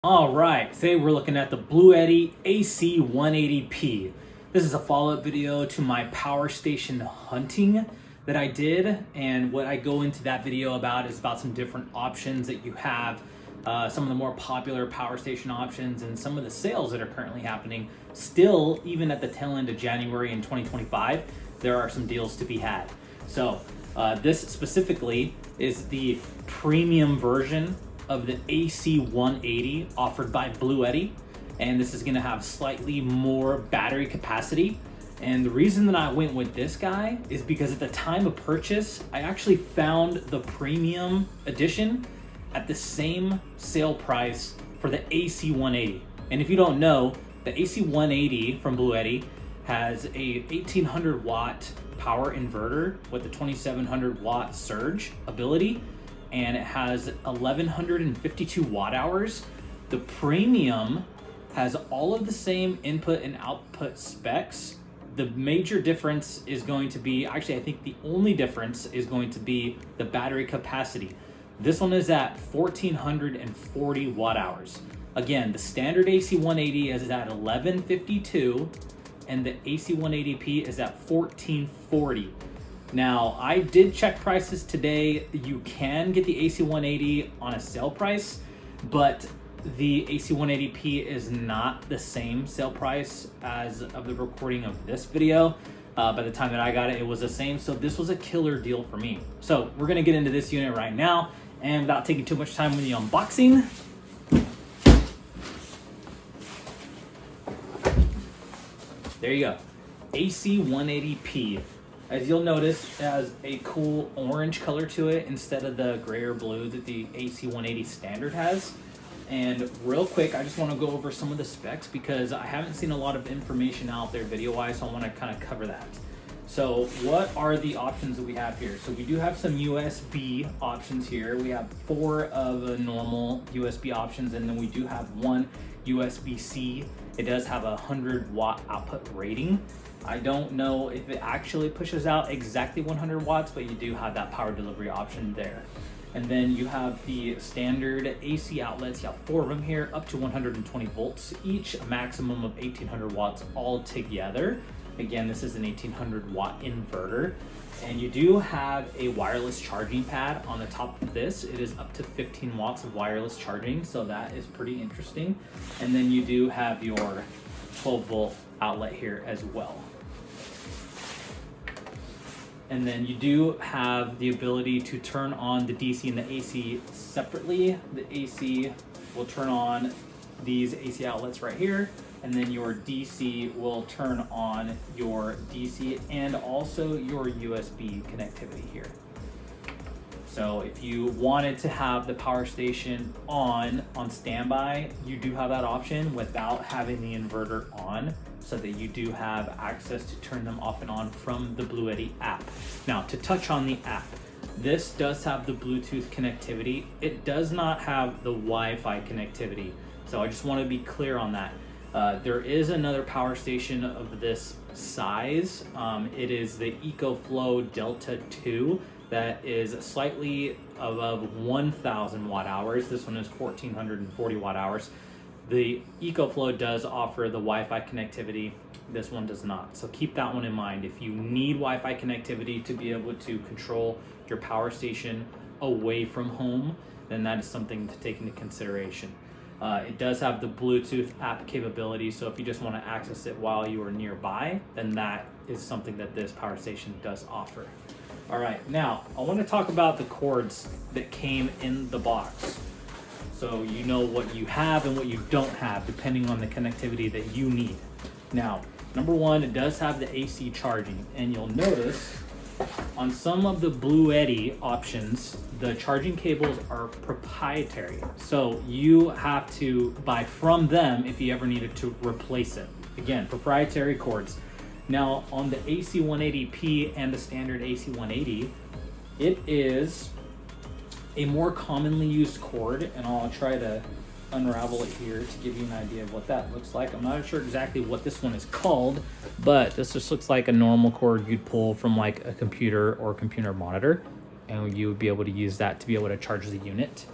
All right, today we're looking at the Bluetti AC180P. This is a follow-up video to my power station hunting that I did, and what I go into that video about is about some different options that you have, some of the more popular power station options and some of the sales that are currently happening. Still, even at the tail end of January in 2025, there are some deals to be had. So this specifically is the premium version of the AC180 offered by Bluetti, and this is going to have slightly more battery capacity. And the reason that I went with this guy is because at the time of purchase, I actually found the premium edition at the same sale price for the AC180. And if you don't know, the AC180 from Bluetti has a 1800 watt power inverter with a 2700 watt surge ability, and it has 1152 watt hours. The premium has all of the same input and output specs. The major difference is going to be, actually I think the only difference is going to be the battery capacity. This one is at 1440 watt hours. Again, the standard AC180 is at 1152 and the AC180P is at 1440. Now, I did check prices today. You can get the AC180 on a sale price, but the AC180P is not the same sale price as of the recording of this video. By the time that I got it, it was the same. So this was a killer deal for me. So we're gonna get into this unit right now, and without taking too much time with the unboxing, there you go, AC180P. As you'll notice, it has a cool orange color to it instead of the gray or blue that the AC180 standard has. And real quick, I just want to go over some of the specs because I haven't seen a lot of information out there video-wise, so I want to kind of cover that. So what are the options that we have here? So we do have some USB options here. We have 4 of the normal USB options, and then we do have one USB-C. It does have a 100 watt output rating. I don't know if it actually pushes out exactly 100 watts, but you do have that power delivery option there. And then you have the standard AC outlets. You have 4 of them here, up to 120 volts each, a maximum of 1800 watts all together. Again, this is an 1800 watt inverter. And you do have a wireless charging pad on the top of this. It is up to 15 watts of wireless charging, so that is pretty interesting. And then you do have your 12 volt outlet here as well. And then you do have the ability to turn on the DC and the AC separately. The AC will turn on these AC outlets right here, and then your DC will turn on your DC and also your USB connectivity here. So if you wanted to have the power station on standby, you do have that option without having the inverter on, so that you do have access to turn them off and on from the Bluetti app. Now, to touch on the app, this does have the Bluetooth connectivity. It does not have the Wi-Fi connectivity. So I just want to be clear on that. There is another power station of this size. It is the EcoFlow Delta 2 that is slightly above 1000 watt hours. This one is 1440 watt hours. The EcoFlow does offer the Wi-Fi connectivity. This one does not. So keep that one in mind. If you need Wi-Fi connectivity to be able to control your power station away from home, then that is something to take into consideration. It does have the Bluetooth app capability, so if you just want to access it while you are nearby, then that is something that this power station does offer. All right, now I want to talk about the cords that came in the box, so you know what you have and what you don't have depending on the connectivity that you need. Now, number one, it does have the AC charging, and you'll notice on some of the Bluetti options, the charging cables are proprietary. So you have to buy from them if you ever needed to replace it. Again, proprietary cords. Now on the AC180P and the standard AC180, it is a more commonly used cord, and I'll try to unravel it here to give you an idea of what that looks like. I'm not sure exactly what this one is called, but this just looks like a normal cord you'd pull from like a computer or computer monitor, and you would be able to use that to be able to charge the unit.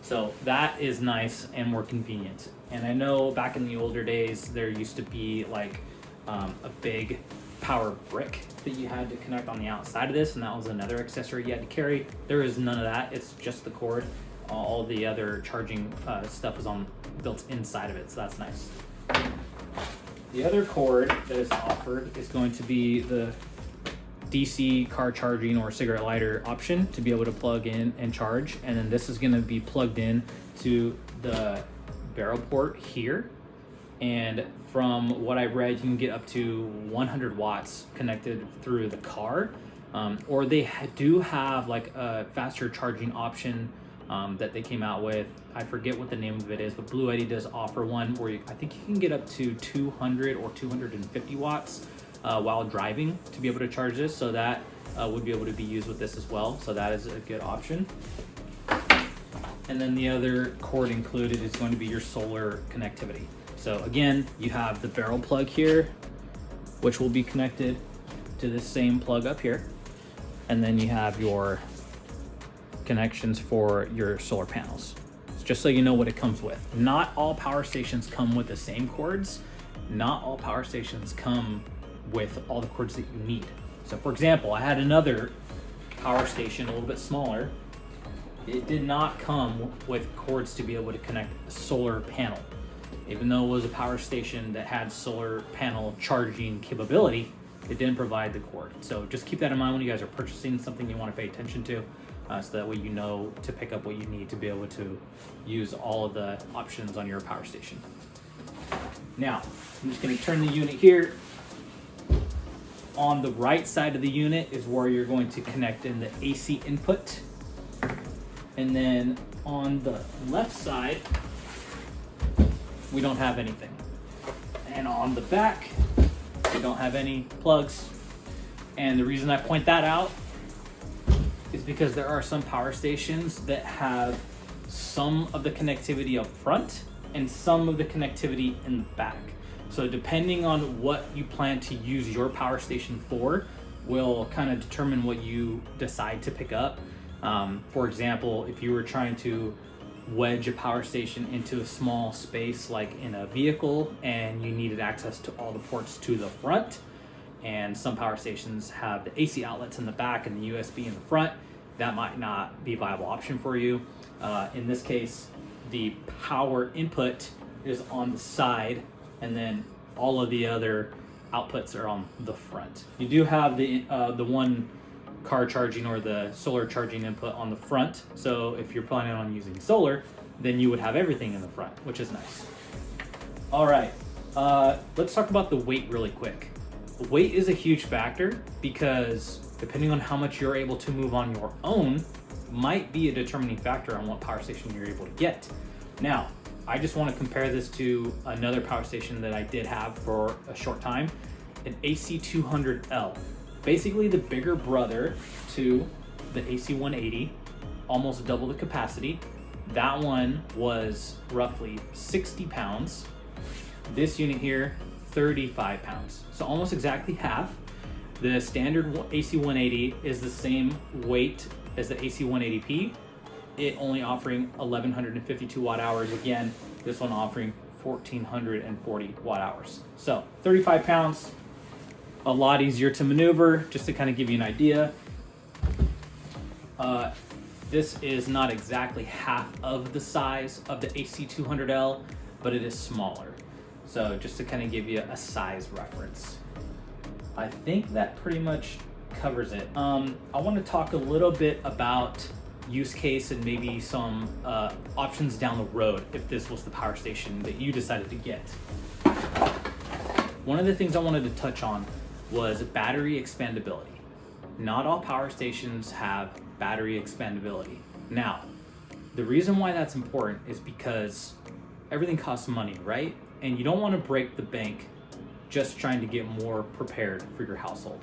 So that is nice and more convenient. And I know back in the older days, there used to be like a big power brick that you had to connect on the outside of this, and that was another accessory you had to carry. There is none of that. It's just the cord. All the other charging stuff is built inside of it, so that's nice. The other cord that is offered is going to be the DC car charging or cigarette lighter option to be able to plug in and charge. And then this is going to be plugged in to the barrel port here. And from what I read, you can get up to 100 watts connected through the car. Or they do have like a faster charging option that they came out with. I forget what the name of it is, but Blue Eddy does offer one where I think you can get up to 200 or 250 watts while driving to be able to charge this. So that would be able to be used with this as well. So that is a good option. And then the other cord included is going to be your solar connectivity. So again, you have the barrel plug here, which will be connected to this same plug up here. And then you have your connections for your solar panels. Just so you know what it comes with. Not all power stations come with the same cords. Not all power stations come with all the cords that you need. So for example, I had another power station a little bit smaller. It did not come with cords to be able to connect a solar panel. Even though it was a power station that had solar panel charging capability, it didn't provide the cord. So just keep that in mind when you guys are purchasing something you want to pay attention to, so that way you know to pick up what you need to be able to use all of the options on your power station. Now, I'm just going to turn the unit here. On the right side of the unit is where you're going to connect in the AC input. And then on the left side, we don't have anything. And on the back, we don't have any plugs. And the reason I point that out is because there are some power stations that have some of the connectivity up front and some of the connectivity in the back. So depending on what you plan to use your power station for will kind of determine what you decide to pick up. For example, if you were trying to wedge a power station into a small space like in a vehicle and you needed access to all the ports to the front, and some power stations have the AC outlets in the back and the USB in the front, that might not be a viable option for you. In this case, the power input is on the side, and then all of the other outputs are on the front. You do have the one car charging or the solar charging input on the front. So if you're planning on using solar, then you would have everything in the front, which is nice. All right, let's talk about the weight really quick. Weight is a huge factor because depending on how much you're able to move on your own might be a determining factor on what power station you're able to get. Now, I just want to compare this to another power station that I did have for a short time, an AC200L. Basically the bigger brother to the AC180, almost double the capacity. That one was roughly 60 pounds. This unit here, 35 pounds. So almost exactly half. The standard AC180 is the same weight as the AC180P. It only offering 1152 watt hours. Again, this one offering 1440 watt hours. So 35 pounds, a lot easier to maneuver, just to kind of give you an idea. This is not exactly half of the size of the AC200L, but it is smaller. So just to kind of give you a size reference. I think that pretty much covers it. I want to talk a little bit about use case and maybe some options down the road if this was the power station that you decided to get. One of the things I wanted to touch on was battery expandability. Not all power stations have battery expandability. Now, the reason why that's important is because everything costs money, right? And you don't want to break the bank just trying to get more prepared for your household.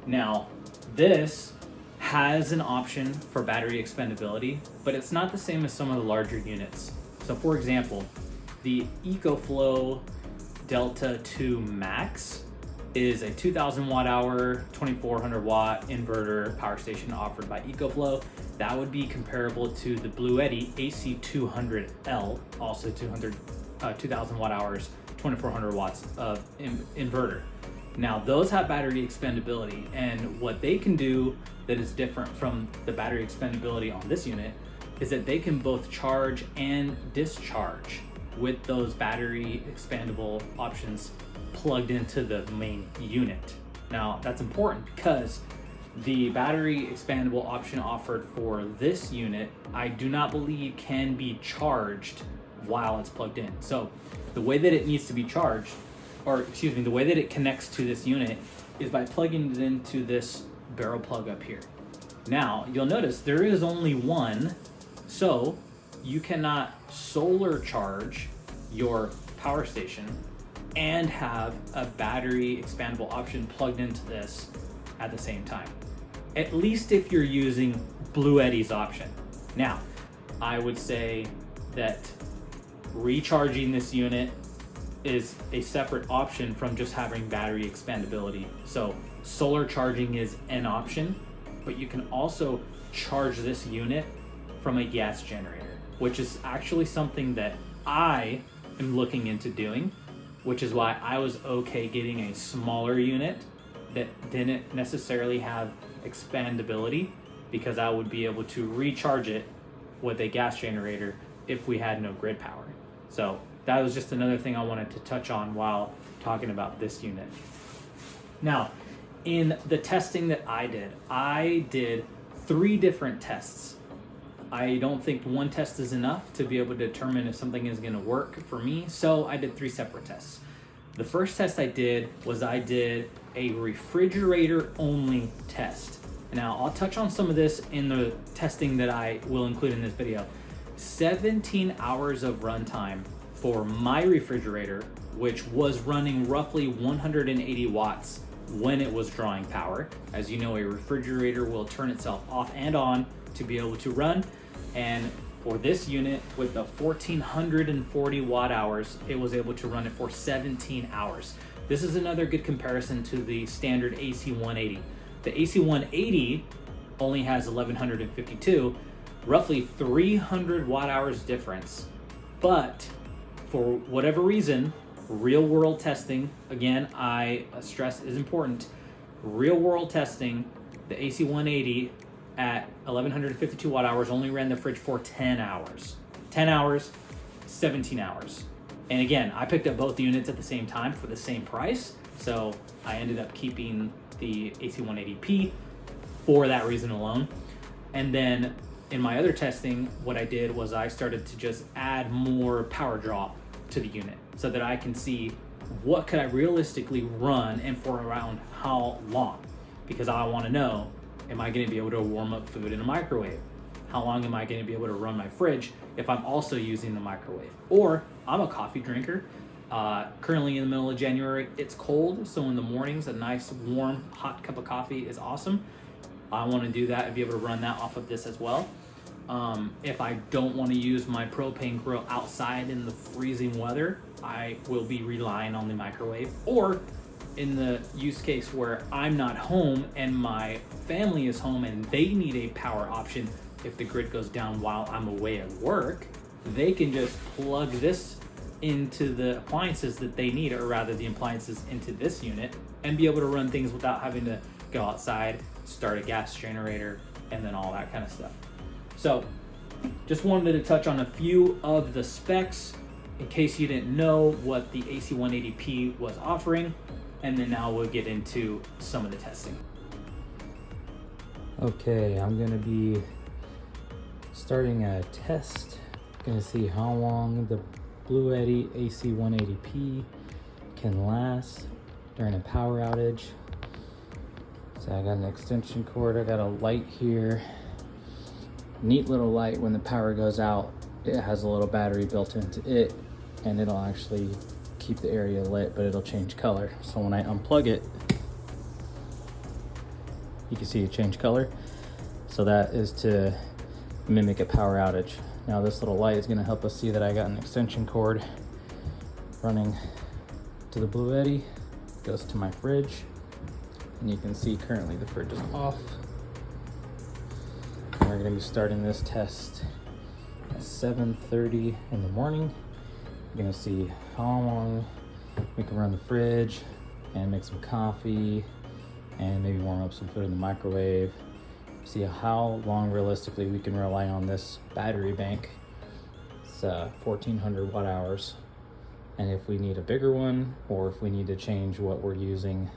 Now, this has an option for battery expandability, but it's not the same as some of the larger units. So for example, the EcoFlow Delta 2 Max is a 2000 watt hour, 2400 watt inverter power station offered by EcoFlow. That would be comparable to the Bluetti AC200L, also 2000 watt hours, 2400 watts of inverter. Now those have battery expandability, and what they can do that is different from the battery expandability on this unit is that they can both charge and discharge with those battery expandable options plugged into the main unit. Now that's important because the battery expandable option offered for this unit, I do not believe can be charged while it's plugged in. So the way that it needs to be charged, or excuse me, the way that it connects to this unit is by plugging it into this barrel plug up here. Now you'll notice there is only one, so you cannot solar charge your power station and have a battery expandable option plugged into this at the same time. At least if you're using Bluetti's option. Now, I would say that recharging this unit is a separate option from just having battery expandability. So solar charging is an option, but you can also charge this unit from a gas generator, which is actually something that I am looking into doing, which is why I was okay getting a smaller unit that didn't necessarily have expandability, because I would be able to recharge it with a gas generator if we had no grid power. So that was just another thing I wanted to touch on while talking about this unit. Now, in the testing that I did 3 different tests. I don't think one test is enough to be able to determine if something is going to work for me, so I did 3 separate tests. The first test I did was I did a refrigerator only test. Now I'll touch on some of this in the testing that I will include in this video. 17 hours of runtime for my refrigerator, which was running roughly 180 watts when it was drawing power. As you know, a refrigerator will turn itself off and on to be able to run. And for this unit with the 1440 watt hours, it was able to run it for 17 hours. This is another good comparison to the standard AC180. The AC180 only has 1152, roughly 300 watt hours difference. But for whatever reason, real world testing, again, I stress is important. Real world testing, the AC180 at 1152 watt hours only ran the fridge for 10 hours. 10 hours, 17 hours. And again, I picked up both units at the same time for the same price. So I ended up keeping the AC180P for that reason alone. And then in my other testing, what I did was I started to just add more power draw to the unit so that I can see what could I realistically run and for around how long, because I want to know, am I going to be able to warm up food in a microwave? How long am I going to be able to run my fridge if I'm also using the microwave? Or I'm a coffee drinker. Currently in the middle of January, it's cold, so in the mornings a nice warm hot cup of coffee is awesome. I want to do that and be able to run that off of this as well. If I don't want to use my propane grill outside in the freezing weather, I will be relying on the microwave. Or in the use case where I'm not home and my family is home and they need a power option, if the grid goes down while I'm away at work, they can just plug this into the appliances that they need, or rather the appliances into this unit, and be able to run things without having to go outside, start a gas generator, and then all that kind of stuff. So just wanted to touch on a few of the specs in case you didn't know what the AC180P was offering, and then now we'll get into some of the testing. Okay, I'm gonna be starting a test. Gonna see how long the Bluetti AC180P can last during a power outage. So I got an extension cord, I got a light here. Neat little light. When the power goes out, it has a little battery built into it, and it'll actually keep the area lit, but it'll change color. So when I unplug it, you can see it change color. So that is to mimic a power outage. Now this little light is going to help us see that I got an extension cord running to the Bluetti. goes to my fridge. And you can see currently the fridge is off. And we're gonna be starting this test at 7:30 in the morning. We're gonna see how long we can run the fridge and make some coffee and maybe warm up some food in the microwave. See how long realistically we can rely on this battery bank. It's 1400 watt hours. And if we need a bigger one or if we need to change what we're using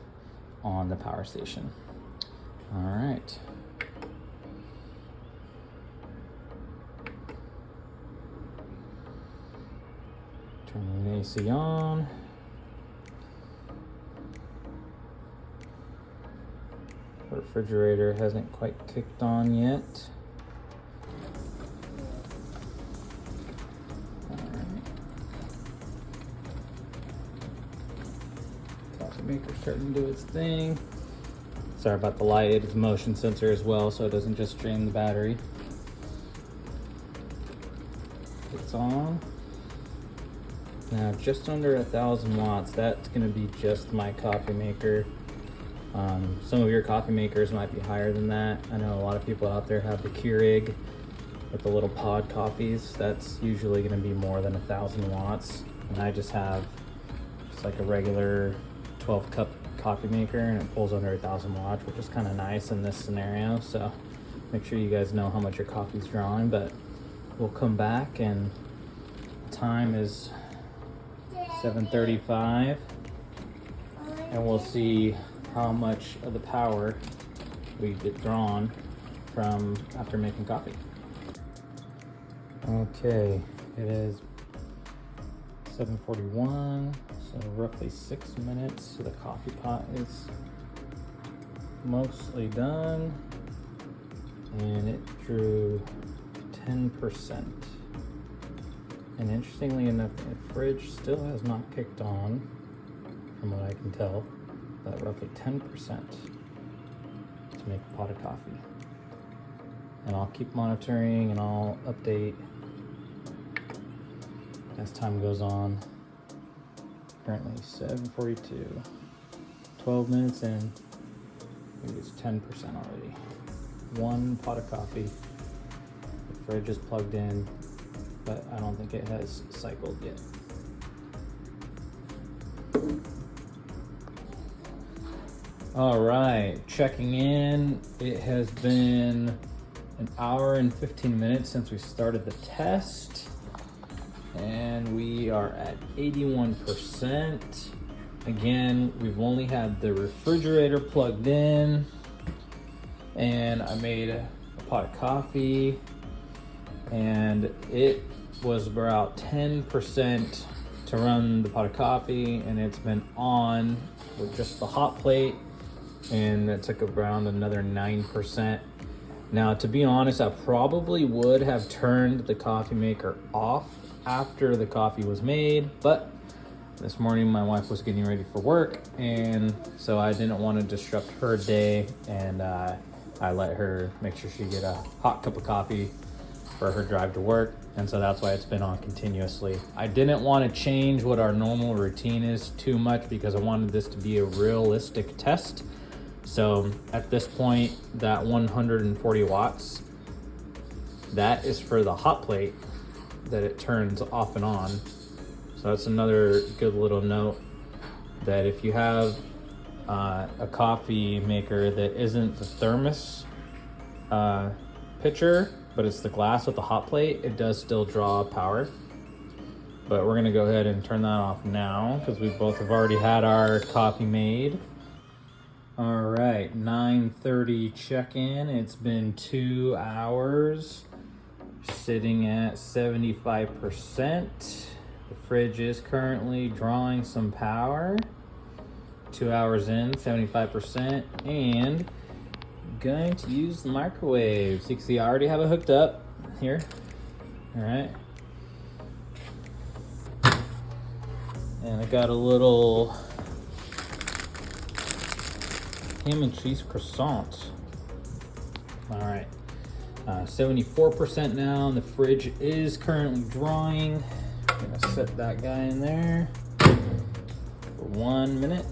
on the power station. All right. Turning the AC on. Refrigerator hasn't quite kicked on yet. All right. Coffee maker starting to do its thing. Sorry about the light, it's a motion sensor as well, so it doesn't just drain the battery. It's on. Now just under 1,000 watts, that's gonna be just my coffee maker. Some of your coffee makers might be higher than that. I know a lot of people out there have the Keurig with the little pod coffees. That's usually gonna be more than 1,000 watts. And I just have just like a regular 12 cup coffee maker and it pulls under 1,000 watts, which is kind of nice in this scenario. So make sure you guys know how much your coffee's drawing, but we'll come back and time is 7:35 and we'll see how much of the power we get drawn from after making coffee. Okay, it is 7:41, so roughly 6 minutes. So the coffee pot is mostly done, and it drew 10%. And interestingly enough, the fridge still has not kicked on, from what I can tell, but roughly 10% to make a pot of coffee. And I'll keep monitoring and I'll update as time goes on. Currently 7:42, 12 minutes in, it is 10% already. One pot of coffee. The fridge is plugged in, but I don't think it has cycled yet. All right, checking in. It has been an hour and 15 minutes since we started the test, and we are at 81%. Again, we've only had the refrigerator plugged in, and I made a pot of coffee, and it was about 10% to run the pot of coffee, and it's been on with just the hot plate, and it took around another 9%. Now, to be honest, I probably would have turned the coffee maker off after the coffee was made, but this morning my wife was getting ready for work, and so I didn't want to disrupt her day, and I let her make sure she get a hot cup of coffee for her drive to work, and so that's why it's been on continuously. I didn't want to change what our normal routine is too much because I wanted this to be a realistic test. So at this point, that 140 watts, that is for the hot plate that it turns off and on. So that's another good little note, that if you have a coffee maker that isn't the thermos pitcher, but it's the glass with the hot plate, it does still draw power. But we're gonna go ahead and turn that off now because we both have already had our coffee made. All right, 9:30 check-in. It's been 2 hours, sitting at 75%. The fridge is currently drawing some power. 2 hours in, 75%, and going to use the microwave. So you can see I already have it hooked up here. All right. And I got a little ham and cheese croissant. All right, 74% now, and the fridge is currently drawing. I'm gonna set that guy in there for 1 minute.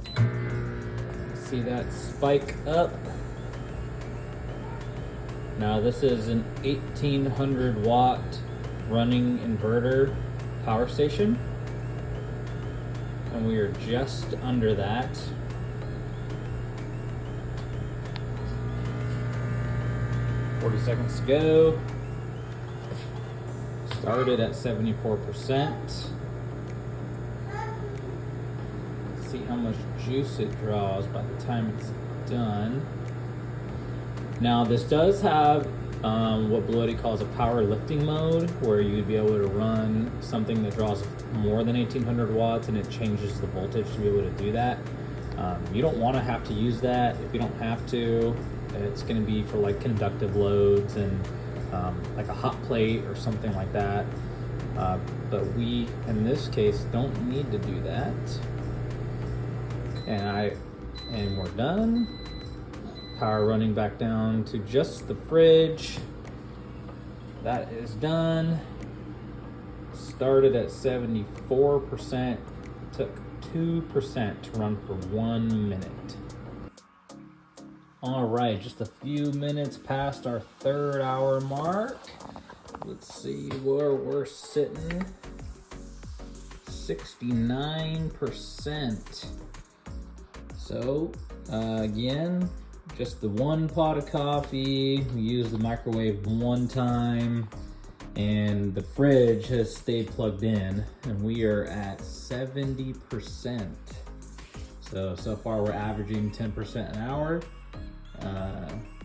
See that spike up? Now this is an 1800 watt running inverter power station, and we are just under that. Seconds to go. Started at 74%. Let's see how much juice it draws by the time it's done. Now this does have what Blue Eddy calls a power lifting mode, where you'd be able to run something that draws more than 1800 watts and it changes the voltage to be able to do that. You don't want to have to use that. If you don't have to, it's going to be for like conductive loads and like a hot plate or something like that. But we, in this case, don't need to do that. And we're done. Power running back down to just the fridge. That is done. Started at 74%. Took 2% to run for 1 minute. All right, just a few minutes past our 3rd hour mark. Let's see where we're sitting. 69%. So, again, just the 1 pot of coffee. We used the microwave 1 time, and the fridge has stayed plugged in, and we are at 70%. So far we're averaging 10% an hour.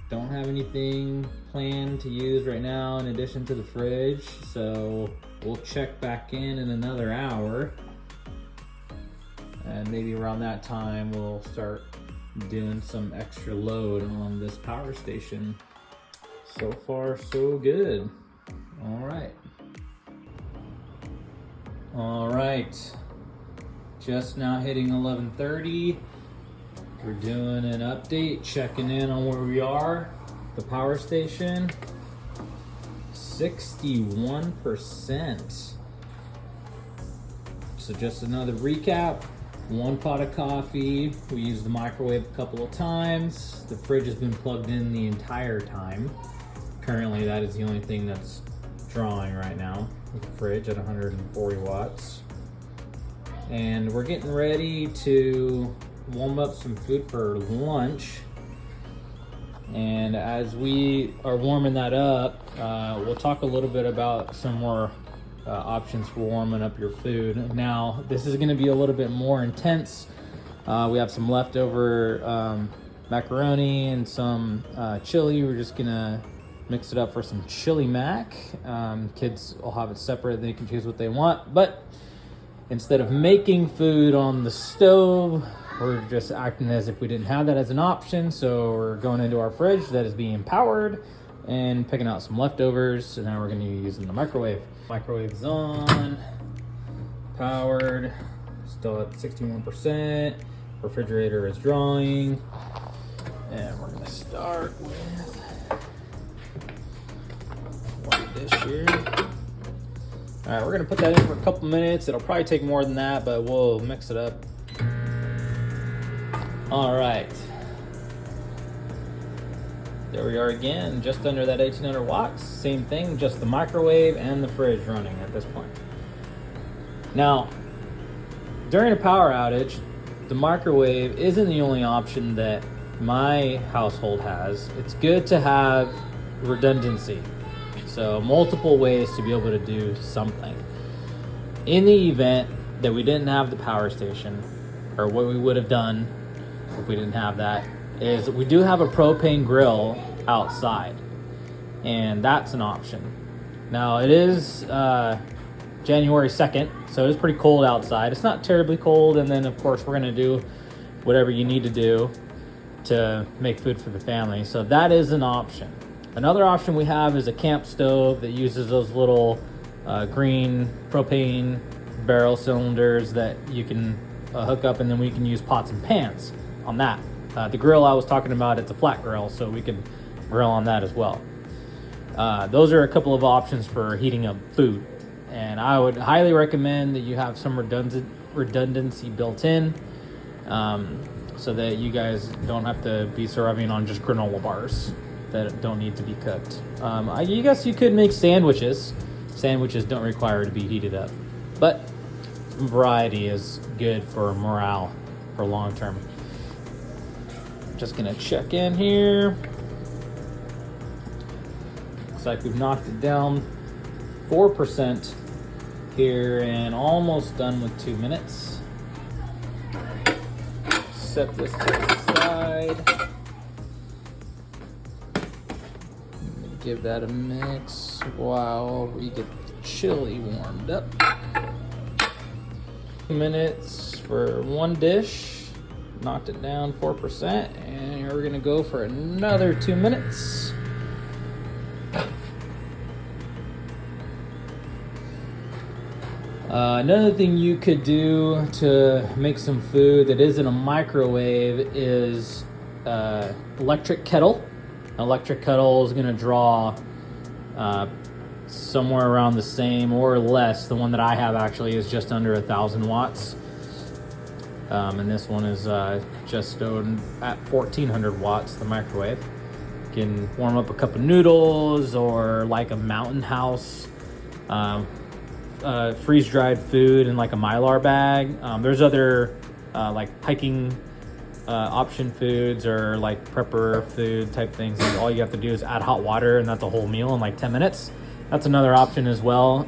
Don't have anything planned to use right now in addition to the fridge, so we'll check back in another hour, and maybe around that time we'll start doing some extra load on this power station. So far so good. All right, just now hitting 11:30. We're doing an update, checking in on where we are. The power station, 61%. So just another recap. 1 pot of coffee. We used the microwave a couple of times. The fridge has been plugged in the entire time. Currently, that is the only thing that's drawing right now, the fridge at 140 watts. And we're getting ready to warm up some food for lunch, and as we are warming that up, we'll talk a little bit about some more options for warming up your food. Now this is going to be a little bit more intense. We have some leftover macaroni and some chili. We're just gonna mix it up for some chili mac. Kids will have it separate, they can choose what they want, but instead of making food on the stove, we're just acting as if we didn't have that as an option. So we're going into our fridge that is being powered and picking out some leftovers. And now we're going to be using the microwave. Microwave's on, powered, still at 61%. Refrigerator is drawing. And we're going to start with one dish here. All right, we're going to put that in for a couple minutes. It'll probably take more than that, but we'll mix it up. All right, there we are again, just under that 1800 watts. Same thing, just the microwave and the fridge running at this point. Now, during a power outage, the microwave isn't the only option that my household has. It's good to have redundancy, so multiple ways to be able to do something. In the event that we didn't have the power station, or what we would have done if we didn't have that, is we do have a propane grill outside, and that's an option. Now it is January 2nd, so it's pretty cold outside. It's not terribly cold, and then of course we're going to do whatever you need to do to make food for the family, so that is an option. Another option we have is a camp stove that uses those little green propane barrel cylinders that you can hook up, and then we can use pots and pans on that. The grill I was talking about, it's a flat grill, so we can grill on that as well. Those are a couple of options for heating up food, and I would highly recommend that you have some redundancy built in. so that you guys don't have to be surviving on just granola bars that don't need to be cooked. I guess you could make sandwiches. Sandwiches don't require to be heated up, but variety is good for morale for long term. Just gonna check in here. Looks like we've knocked it down 4% here and almost done with 2 minutes. Set this to the side. Give that a mix while we get the chili warmed up. 2 minutes for one dish. Knocked it down 4%, and we're gonna go for another 2 minutes. Another thing you could do to make some food that isn't a microwave is electric kettle. An electric kettle is going to draw somewhere around the same or less. The one that I have actually is just under 1,000 watts. And this one is just at 1,400 watts, the microwave. You can warm up a cup of noodles or like a mountain house. Freeze-dried food in like a Mylar bag. There's other like hiking option foods or like prepper food type things, and all you have to do is add hot water and that's a whole meal in like 10 minutes. That's another option as well.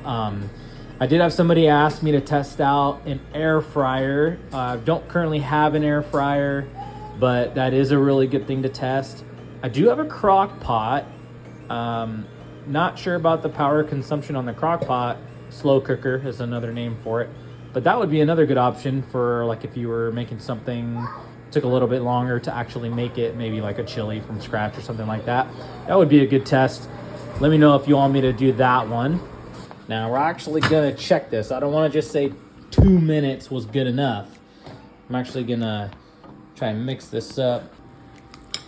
I did have somebody ask me to test out an air fryer. Don't currently have an air fryer, but that is a really good thing to test. I do have a crock pot. Not sure about the power consumption on the crock pot. Slow cooker is another name for it, but that would be another good option for like if you were making something, took a little bit longer to actually make it, maybe like a chili from scratch or something like that. That would be a good test. Let me know if you want me to do that one. Now we're actually gonna check this. I don't want to just say 2 minutes was good enough. I'm actually gonna try and mix this up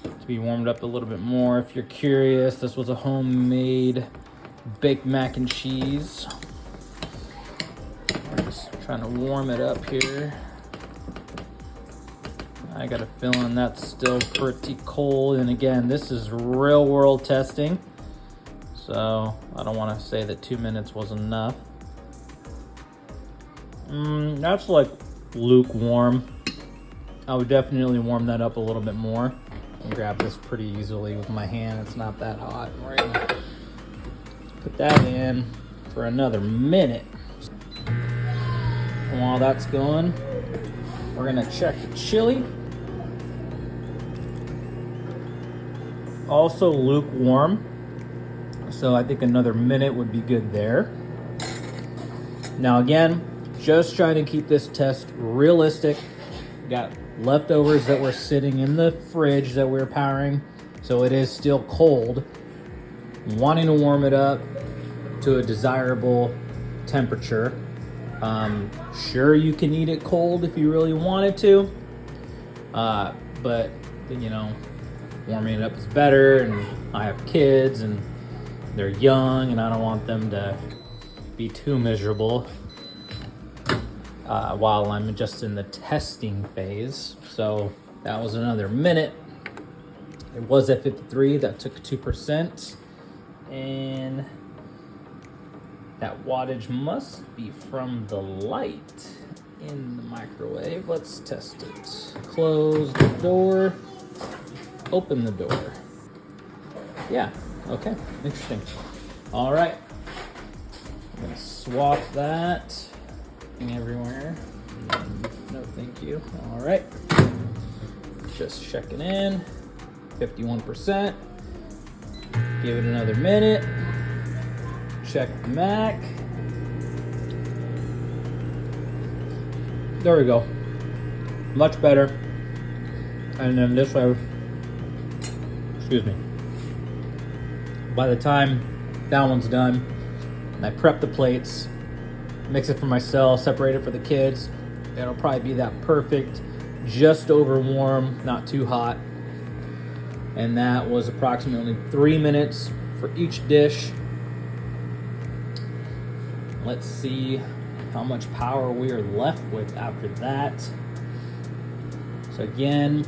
to be warmed up a little bit more. If you're curious, this was a homemade baked mac and cheese. I'm just trying to warm it up here. I got a feeling that's still pretty cold. And again, this is real world testing. So I don't want to say that 2 minutes was enough. That's like lukewarm. I would definitely warm that up a little bit more. I can grab this pretty easily with my hand. It's not that hot. We're gonna put that in for another minute. And while that's going, we're gonna check the chili. Also lukewarm, so I think another minute would be good there. Now again, just trying to keep this test realistic. Got leftovers that were sitting in the fridge that we're powering, so it is still cold. Wanting to warm it up to a desirable temperature. Sure, you can eat it cold if you really wanted to, but you know, warming it up is better. And I have kids and they're young and I don't want them to be too miserable while I'm just in the testing phase. So that was another minute. It was at 53, that took 2%. And that wattage must be from the light in the microwave. Let's test it. Close the door, open the door. Yeah, okay, interesting. All right, I'm gonna swap that everywhere. No, thank you. All right, just checking in, 51%. Give it another minute. Check the Mac. There we go. Much better. And then this way, excuse me. By the time that one's done, and I prep the plates, mix it for myself, separate it for the kids, it'll probably be that perfect, just over warm, not too hot. And that was approximately 3 minutes for each dish. Let's see how much power we are left with after that. So again,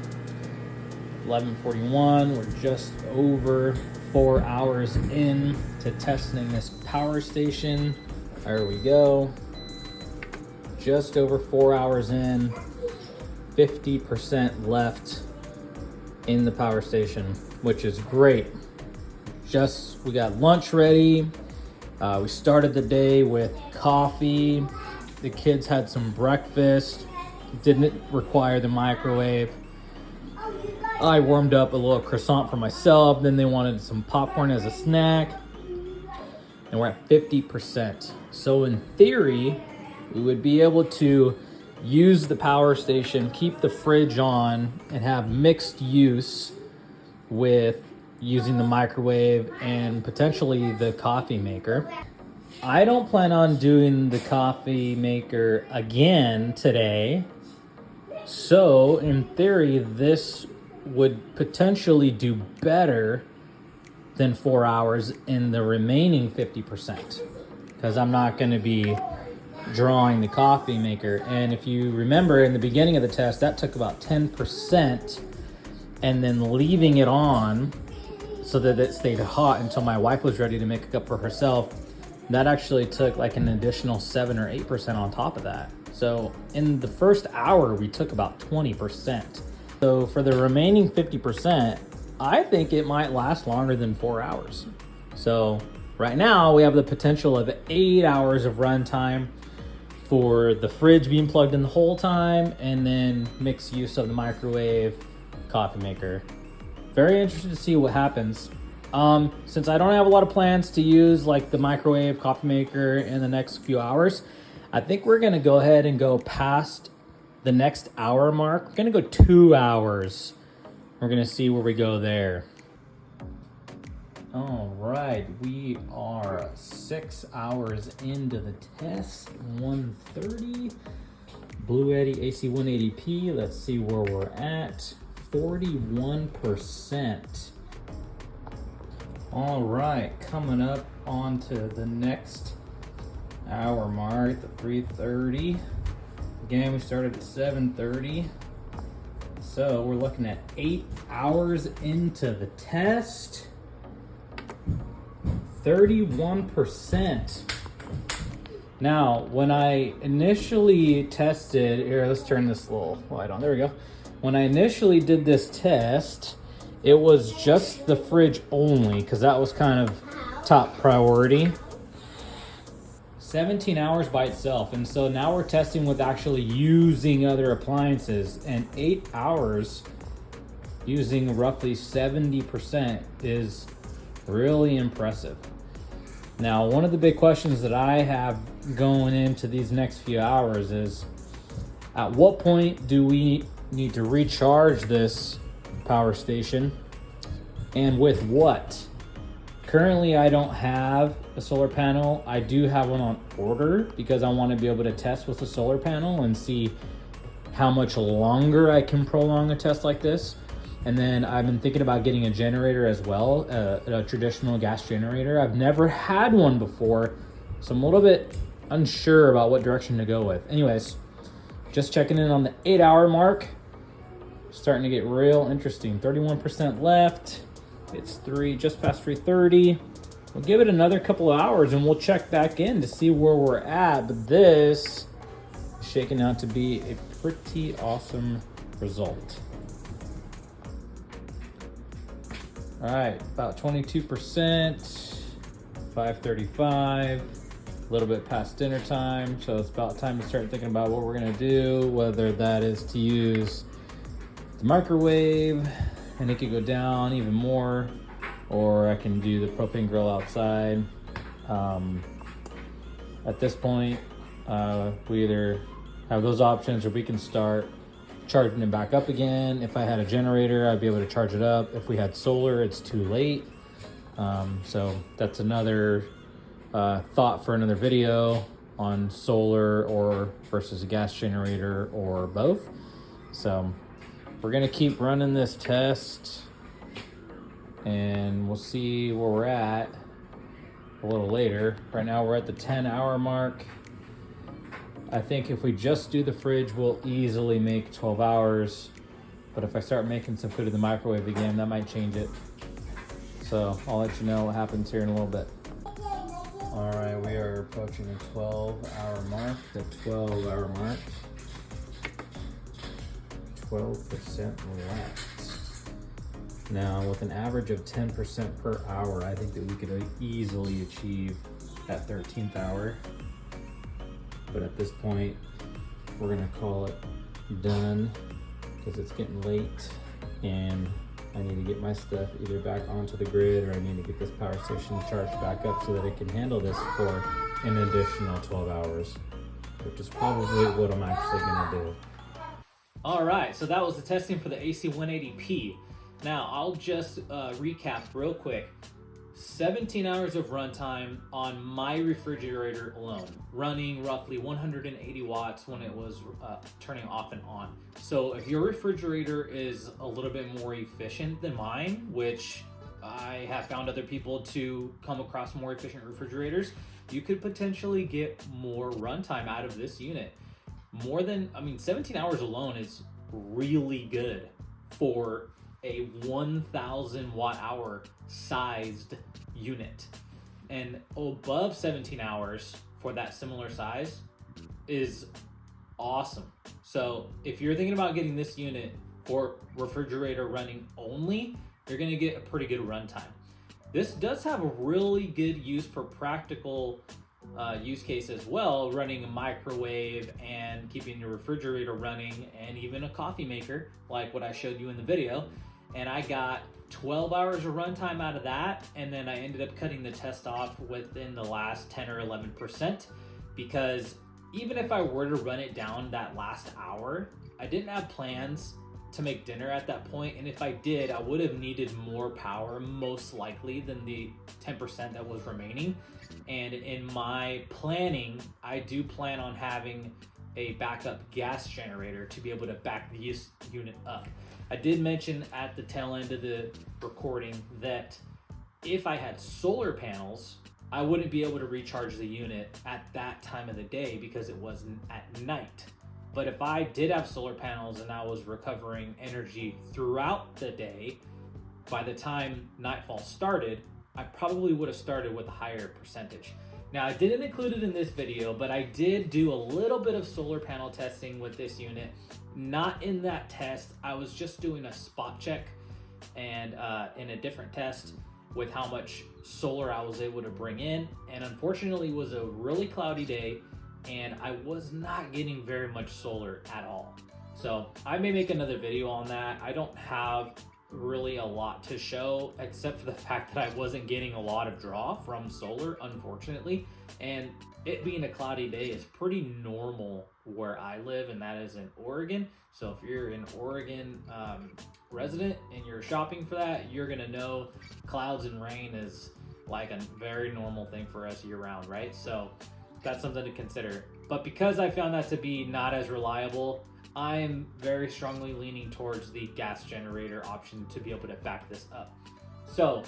11:41, we're just over 4 hours in to testing this power station. There we go. Just over 4 hours in, 50% left in the power station, which is great. We got lunch ready. We started the day with coffee. The kids had some breakfast. Didn't require the microwave. I warmed up a little croissant for myself. Then they wanted some popcorn as a snack. And we're at 50%. So in theory, we would be able to use the power station, keep the fridge on, and have mixed use with using the microwave and potentially the coffee maker. I don't plan on doing the coffee maker again today. So in theory, this would potentially do better than 4 hours in the remaining 50%, because I'm not going to be drawing the coffee maker. And if you remember in the beginning of the test, that took about 10%, and then leaving it on so that it stayed hot until my wife was ready to make a cup for herself. That actually took like an additional 7 or 8% on top of that. So in the first hour, we took about 20%. So for the remaining 50%, I think it might last longer than 4 hours. So right now we have the potential of 8 hours of runtime for the fridge being plugged in the whole time, and then mixed use of the microwave, coffee maker. Very interested to see what happens. Since I don't have a lot of plans to use like the microwave, coffee maker in the next few hours, I think we're gonna go ahead and go past the next hour mark. We're gonna go 2 hours. We're gonna see where we go there. All right, we are 6 hours into the test, 1:30. Blue Eddy AC180P, let's see where we're at, 41%. All right, coming up onto the next hour mark, the 3:30. Again, we started at 7:30. So we're looking at 8 hours into the test. 31%. Now, when I initially tested, here, let's turn this little light on. There we go. When I initially did this test, it was just the fridge only, because that was kind of top priority. 17 hours by itself. And so now we're testing with actually using other appliances, and 8 hours using roughly 70% is really impressive. Now, one of the big questions that I have going into these next few hours is, at what point do we need to recharge this power station, and with what? Currently, I don't have a solar panel. I do have one on order because I want to be able to test with a solar panel and see how much longer I can prolong a test like this. And then I've been thinking about getting a generator as well, a traditional gas generator. I've never had one before, so I'm a little bit unsure about what direction to go with. Anyways, just checking in on the 8 hour mark. Starting to get real interesting. 31% left. It's just past 3:30. We'll give it another couple of hours and we'll check back in to see where we're at. But this is shaking out to be a pretty awesome result. All right, about 22%, 5:35, a little bit past dinner time. So it's about time to start thinking about what we're gonna do, whether that is to use the microwave and it could go down even more, or I can do the propane grill outside. At this point, we either have those options or we can start charging it back up again. If I had a generator, I'd be able to charge it up. If we had solar, it's too late. So that's another thought for another video on solar or versus a gas generator or both. So we're gonna keep running this test and we'll see where we're at a little later. Right now we're at the 10 hour mark. I think if we just do the fridge, we'll easily make 12 hours. But if I start making some food in the microwave again, that might change it. So I'll let you know what happens here in a little bit. All right, we are approaching the 12-hour mark. The 12-hour mark. 12% left. Now, with an average of 10% per hour, I think that we could easily achieve that 13th hour. But at this point, we're gonna call it done because it's getting late and I need to get my stuff either back onto the grid or I need to get this power station charged back up so that it can handle this for an additional 12 hours, which is probably what I'm actually gonna do. All right, so that was the testing for the AC180P. Now, I'll just recap real quick. 17 hours of runtime on my refrigerator alone, running roughly 180 watts when it was turning off and on. So if your refrigerator is a little bit more efficient than mine, which I have found other people to come across more efficient refrigerators, you could potentially get more runtime out of this unit. 17 hours alone is really good for a 1,000 watt hour sized unit, and above 17 hours for that similar size is awesome. So if you're thinking about getting this unit for refrigerator running only, you're going to get a pretty good runtime. This does have a really good use for practical use case as well, running a microwave and keeping your refrigerator running, and even a coffee maker like what I showed you in the video. And I got 12 hours of runtime out of that, and then I ended up cutting the test off within the last 10 or 11%, because even if I were to run it down that last hour, I didn't have plans to make dinner at that point, and if I did, I would have needed more power most likely than the 10% that was remaining. And in my planning, I do plan on having a backup gas generator to be able to back this unit up. I did mention at the tail end of the recording that if I had solar panels, I wouldn't be able to recharge the unit at that time of the day because it was at night. But if I did have solar panels and I was recovering energy throughout the day, by the time nightfall started, I probably would have started with a higher percentage. Now, I didn't include it in this video, but I did do a little bit of solar panel testing with this unit. Not in that test, I was just doing a spot check and in a different test with how much solar I was able to bring in. And unfortunately, it was a really cloudy day and I was not getting very much solar at all. So I may make another video on that. I don't have really a lot to show except for the fact that I wasn't getting a lot of draw from solar, unfortunately, and it being a cloudy day is pretty normal where I live, and that is in Oregon. So if you're an Oregon resident and you're shopping for that, you're gonna know clouds and rain is like a very normal thing for us year round, right? So that's something to consider. But because I found that to be not as reliable, I'm very strongly leaning towards the gas generator option to be able to back this up. So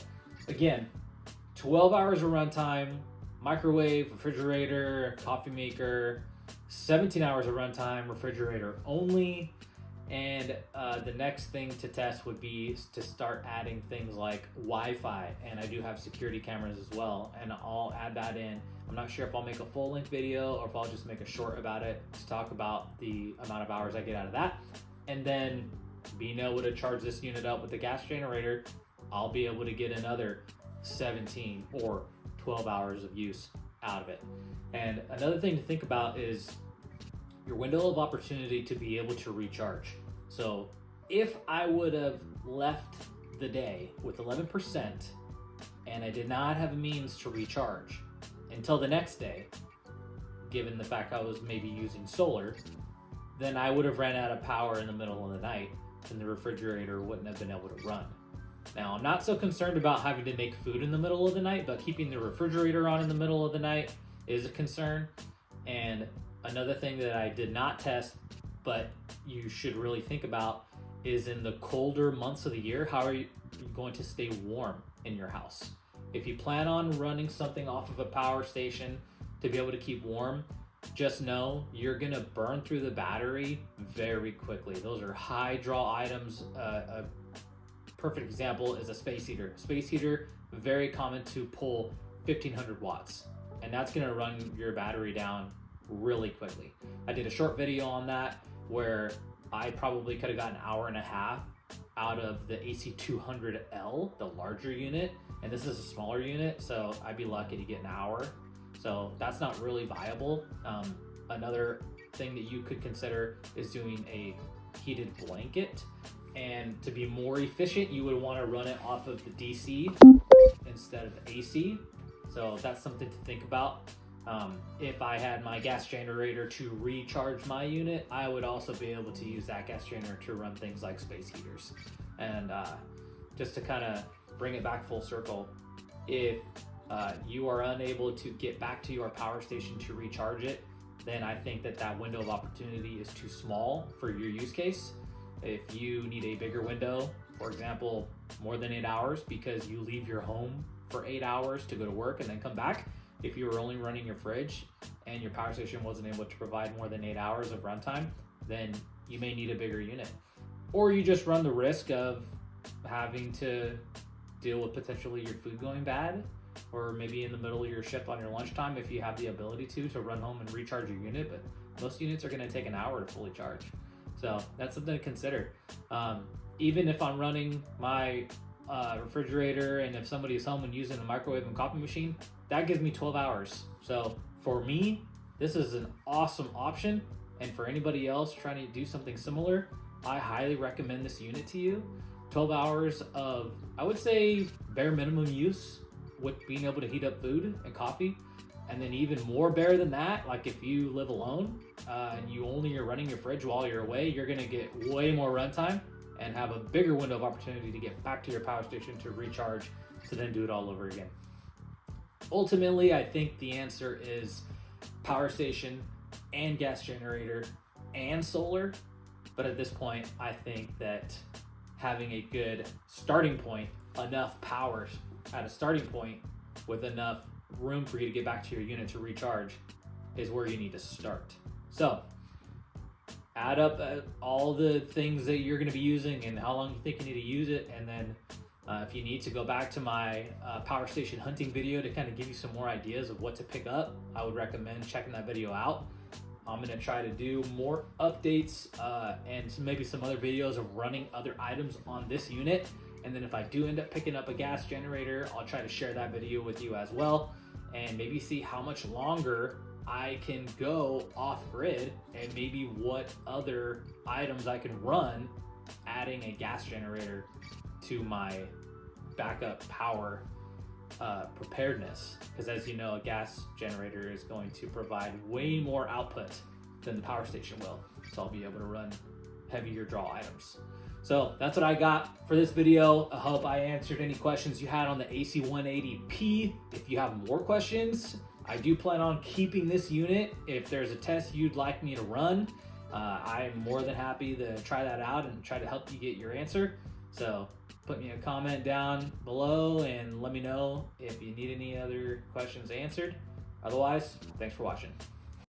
again, 12 hours of runtime, microwave, refrigerator, coffee maker, 17 hours of runtime, refrigerator only. And the next thing to test would be to start adding things like Wi-Fi, and I do have security cameras as well, and I'll add that in. I'm not sure if I'll make a full length video or if I'll just make a short about it to talk about the amount of hours I get out of that. And then being able to charge this unit up with the gas generator, I'll be able to get another 17 or 12 hours of use out of it. And another thing to think about is your window of opportunity to be able to recharge. So if I would have left the day with 11% and I did not have a means to recharge until the next day, given the fact I was maybe using solar, then I would have ran out of power in the middle of the night and the refrigerator wouldn't have been able to run. Now, I'm not so concerned about having to make food in the middle of the night, but keeping the refrigerator on in the middle of the night is a concern. And another thing that I did not test, but you should really think about, is in the colder months of the year, how are you going to stay warm in your house? If you plan on running something off of a power station to be able to keep warm, just know you're gonna burn through the battery very quickly. Those are high draw items. A perfect example is a space heater. Space heater, very common to pull 1500 watts, and that's gonna run your battery down really quickly. I did a short video on that where I probably could have got an hour and a half out of the AC200L, the larger unit, and this is a smaller unit, so I'd be lucky to get an hour. So that's not really viable. Another thing that you could consider is doing a heated blanket, and to be more efficient, you would want to run it off of the DC instead of AC. So that's something to think about. If I had my gas generator to recharge my unit, I would also be able to use that gas generator to run things like space heaters. And just to kind of bring it back full circle, if you are unable to get back to your power station to recharge it, then I think that that window of opportunity is too small for your use case. If you need a bigger window, for example, more than 8 hours because you leave your home for 8 hours to go to work and then come back, if you were only running your fridge and your power station wasn't able to provide more than 8 hours of runtime, then you may need a bigger unit. Or you just run the risk of having to deal with potentially your food going bad, or maybe in the middle of your shift on your lunchtime if you have the ability to run home and recharge your unit, but most units are gonna take an hour to fully charge. So that's something to consider. Even if I'm running my refrigerator and if somebody's home and using a microwave and coffee machine, that gives me 12 hours. So for me, this is an awesome option. And for anybody else trying to do something similar, I highly recommend this unit to you. 12 hours of, I would say, bare minimum use with being able to heat up food and coffee. And then even more bare than that, like if you live alone and you only are running your fridge while you're away, you're gonna get way more runtime and have a bigger window of opportunity to get back to your power station to recharge, to then do it all over again. Ultimately, I think the answer is power station and gas generator and solar. But at this point, I think that having a good starting point, enough power at a starting point with enough room for you to get back to your unit to recharge is where you need to start. So add up all the things that you're going to be using and how long you think you need to use it, and then if you need to go back to my power station hunting video to kind of give you some more ideas of what to pick up, I would recommend checking that video out. I'm going to try to do more updates and maybe some other videos of running other items on this unit. And then if I do end up picking up a gas generator, I'll try to share that video with you as well, and maybe see how much longer I can go off grid and maybe what other items I can run adding a gas generator to my backup power preparedness. Because as you know, a gas generator is going to provide way more output than the power station will. So I'll be able to run heavier draw items. So that's what I got for this video. I hope I answered any questions you had on the AC180P. If you have more questions, I do plan on keeping this unit. If there's a test you'd like me to run, I'm more than happy to try that out and try to help you get your answer. So put me a comment down below and let me know if you need any other questions answered. Otherwise, thanks for watching.